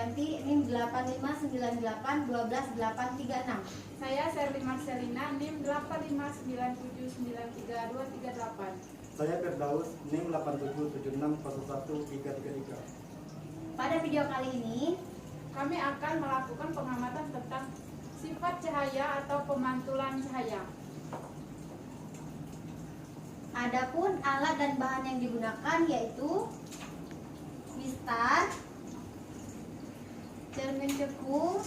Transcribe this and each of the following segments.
Sulianti, NIM 85981212836. Saya Serli Marcelina, NIM 859793238. Saya Firdaus, NIM 8776011333. Pada video kali ini, Kami akan melakukan pengamatan tentang sifat cahaya atau pemantulan cahaya. adapun alat dan bahan yang digunakan yaitu mistar, cermin cekung,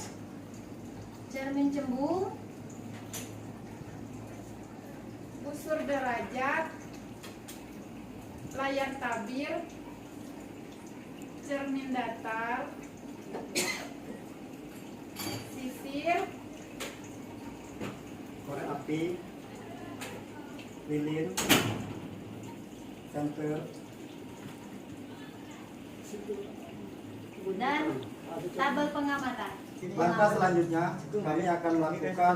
cermin cembung, Busur derajat, layar tabir, cermin datar, sisir, Korek api, lilin, senter, dan tabel pengamatan. langkah selanjutnya kami akan melakukan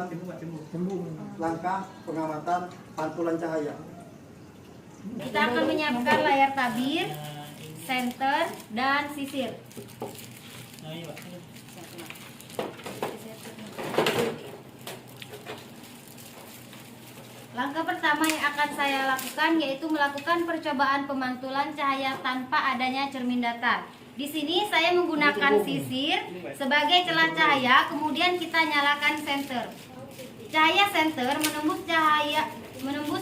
langkah pengamatan pantulan cahaya. Kita akan menyiapkan layar tabir, senter, dan sisir. Langkah pertama yang akan saya lakukan yaitu melakukan percobaan pemantulan cahaya tanpa adanya cermin datar. Di sini saya menggunakan sisir sebagai celah cahaya, kemudian kita nyalakan senter. Cahaya senter menembus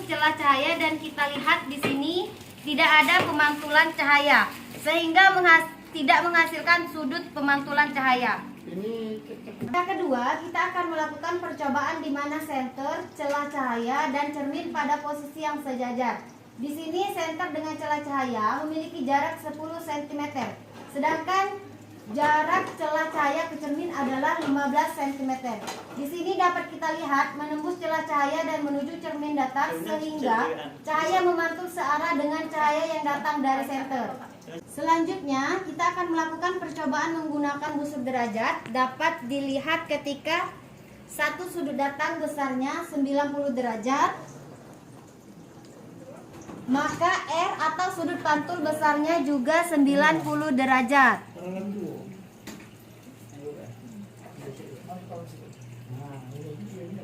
celah cahaya dan kita lihat di sini tidak ada pemantulan cahaya sehingga tidak menghasilkan sudut pemantulan cahaya. Yang kedua, kita akan melakukan percobaan di mana senter, celah cahaya, dan cermin pada posisi yang sejajar. Di sini senter dengan celah cahaya memiliki jarak 10 cm, sedangkan jarak celah cahaya ke cermin adalah 15 cm. Di sini dapat kita lihat menembus celah cahaya dan menuju cermin datar sehingga cahaya memantul searah dengan cahaya yang datang dari senter. Selanjutnya, kita akan melakukan percobaan menggunakan busur derajat. Dapat dilihat ketika satu sudut datang besarnya 90 derajat, maka R atau sudut pantul besarnya juga 90 derajat.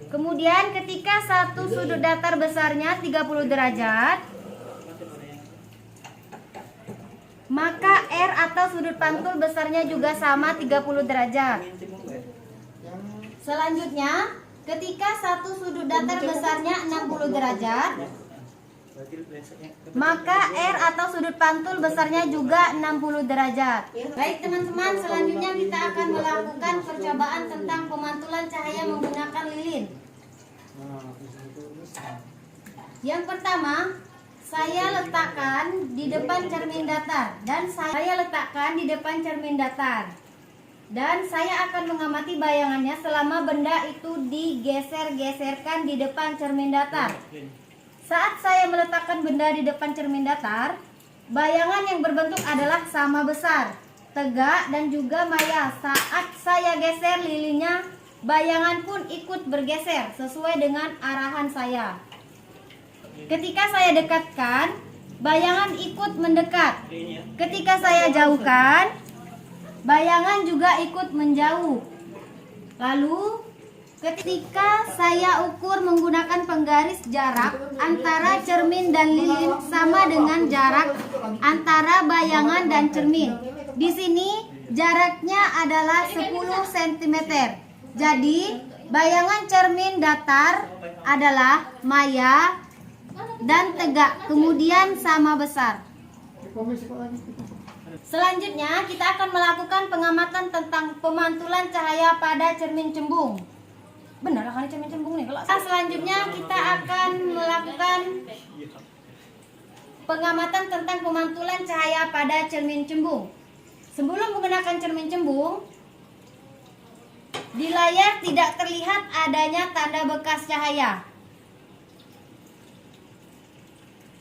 Kemudian ketika satu sudut datar besarnya 30 derajat, maka R atau sudut pantul besarnya juga sama 30 derajat. Selanjutnya, ketika satu sudut datar besarnya 60 derajat, maka R atau sudut pantul besarnya juga 60 derajat. Baik teman-teman, selanjutnya kita akan melakukan percobaan tentang pemantulan cahaya menggunakan lilin. Yang pertama, saya letakkan di depan cermin datar dan saya akan mengamati bayangannya selama benda itu digeser-geserkan di depan cermin datar. Saat saya meletakkan benda di depan cermin datar, bayangan yang berbentuk adalah sama besar, tegak, dan juga maya. Saat saya geser lilinnya, bayangan pun ikut bergeser sesuai dengan arahan saya. Ketika saya dekatkan, bayangan ikut mendekat. Ketika saya jauhkan, bayangan juga ikut menjauh. Lalu, ketika saya ukur menggunakan penggaris jarak antara cermin dan lilin sama dengan jarak antara bayangan dan cermin. Di sini jaraknya adalah 10 cm. Jadi, bayangan cermin datar adalah maya dan tegak, kemudian sama besar. Selanjutnya, kita akan melakukan pengamatan tentang pemantulan cahaya pada cermin cembung. Benar kan cermin cembung nih? Selanjutnya kita akan melakukan pengamatan tentang pemantulan cahaya pada cermin cembung. Sebelum menggunakan cermin cembung, di layar tidak terlihat adanya tanda bekas cahaya.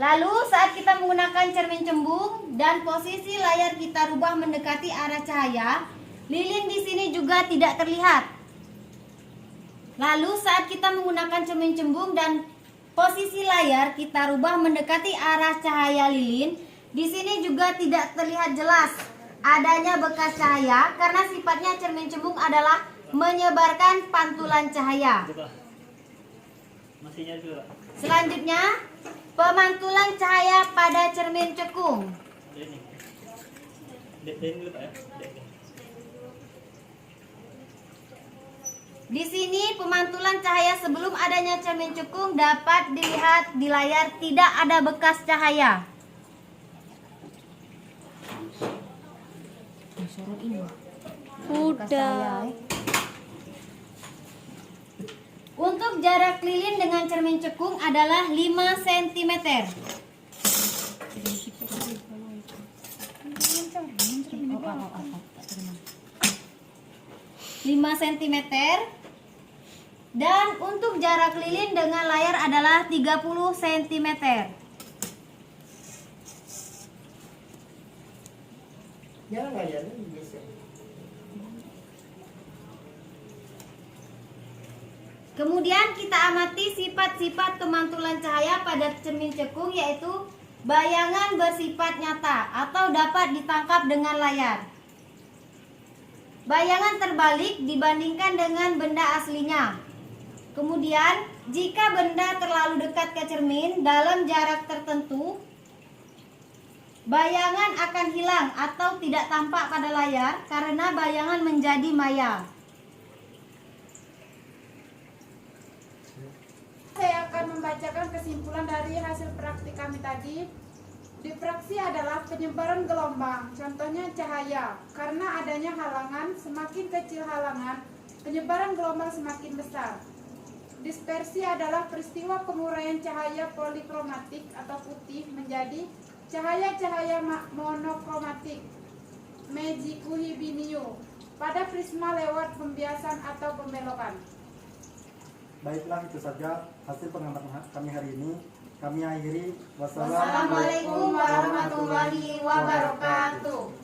Lalu saat kita menggunakan cermin cembung dan posisi layar kita rubah mendekati arah cahaya, lilin di sini juga tidak terlihat. Lalu saat kita menggunakan cermin cembung dan posisi layar kita rubah mendekati arah cahaya lilin, di sini juga tidak terlihat jelas. adanya bekas cahaya karena sifatnya cermin cembung adalah menyebarkan pantulan cahaya. Masihnya dulu, Pak. Selanjutnya, pemantulan cahaya pada cermin cekung. Ada ini. Dekin dulu, Pak ya. Dekin. Di sini pemantulan cahaya sebelum adanya cermin cekung dapat dilihat di layar tidak ada bekas cahaya. Udah. Untuk jarak lilin dengan cermin cekung adalah 5 cm. 5 cm. Dan untuk jarak lilin dengan layar adalah 30 cm. Kemudian kita amati sifat-sifat pemantulan cahaya pada cermin cekung, yaitu bayangan bersifat nyata atau dapat ditangkap dengan layar. Bayangan terbalik dibandingkan dengan benda aslinya. Kemudian, jika benda terlalu dekat ke cermin dalam jarak tertentu, bayangan akan hilang atau tidak tampak pada layar karena bayangan menjadi maya. Saya akan membacakan kesimpulan dari hasil praktik kami tadi. Difraksi adalah penyebaran gelombang, contohnya cahaya. Karena adanya halangan, semakin kecil halangan, penyebaran gelombang semakin besar. Dispersi adalah peristiwa penguraian cahaya polikromatik atau putih menjadi cahaya-cahaya monokromatik Mejikuhibiniu pada prisma lewat pembiasan atau pembelokan. Baiklah, itu saja hasil pengamatan kami hari ini. Kami akhiri. Wassalamualaikum warahmatullahi wabarakatuh.